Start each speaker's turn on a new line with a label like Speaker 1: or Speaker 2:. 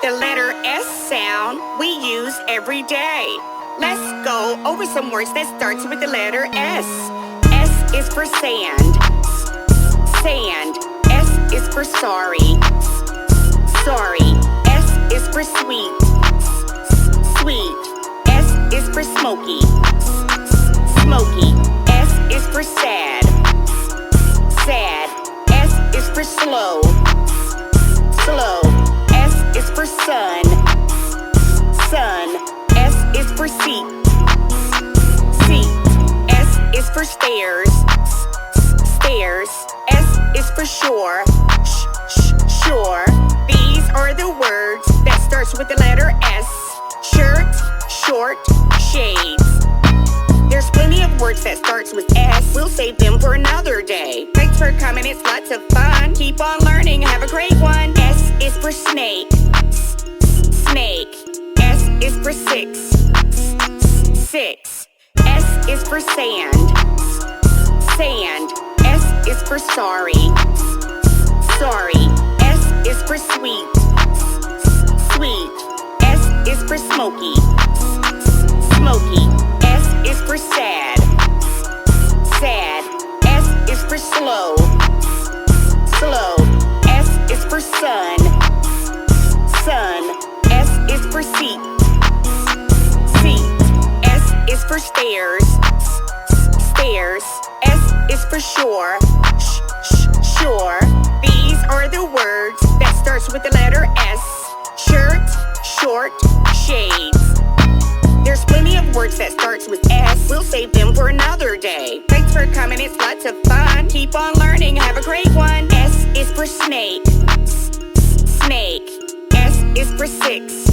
Speaker 1: The letter S sound we use every day. Let's go over some words that starts with the letter S. S is for sand. Sand. S is for sorry. Sorry. S is for sweet. Sweet. S is for smoky. Smoky. S is for sad. Sad. S is for slow. Slow. S is for sun. Sun. S is for seat. Seat. S is for stairs. Stairs. S is for shore. Shore. These are the words that starts with the letter S. Shirt, short, shades. There's plenty of words that starts with S. We'll save them for another day. Thanks for coming, it's lots of fun. Keep on learning, have a great one. S is for snake. Snake. S is for six. Six. S is for sand. Sand. S is for sorry. Sorry. S is for sweet. Sweet. S is for smoky. Smoky. S is for sad. Sad. S is for slow. Slow. S is for sun. Sun. S is for seat. Seat. S is for stairs. Stairs. S is for shore. Shore. These are the words that starts with the letter S. Shirt, short, shades. There's plenty of words that starts with S. We'll save them for another day. Thanks for coming, it's lots of fun. Keep on learning, have a great one. S is for snake. Snake. S is for six.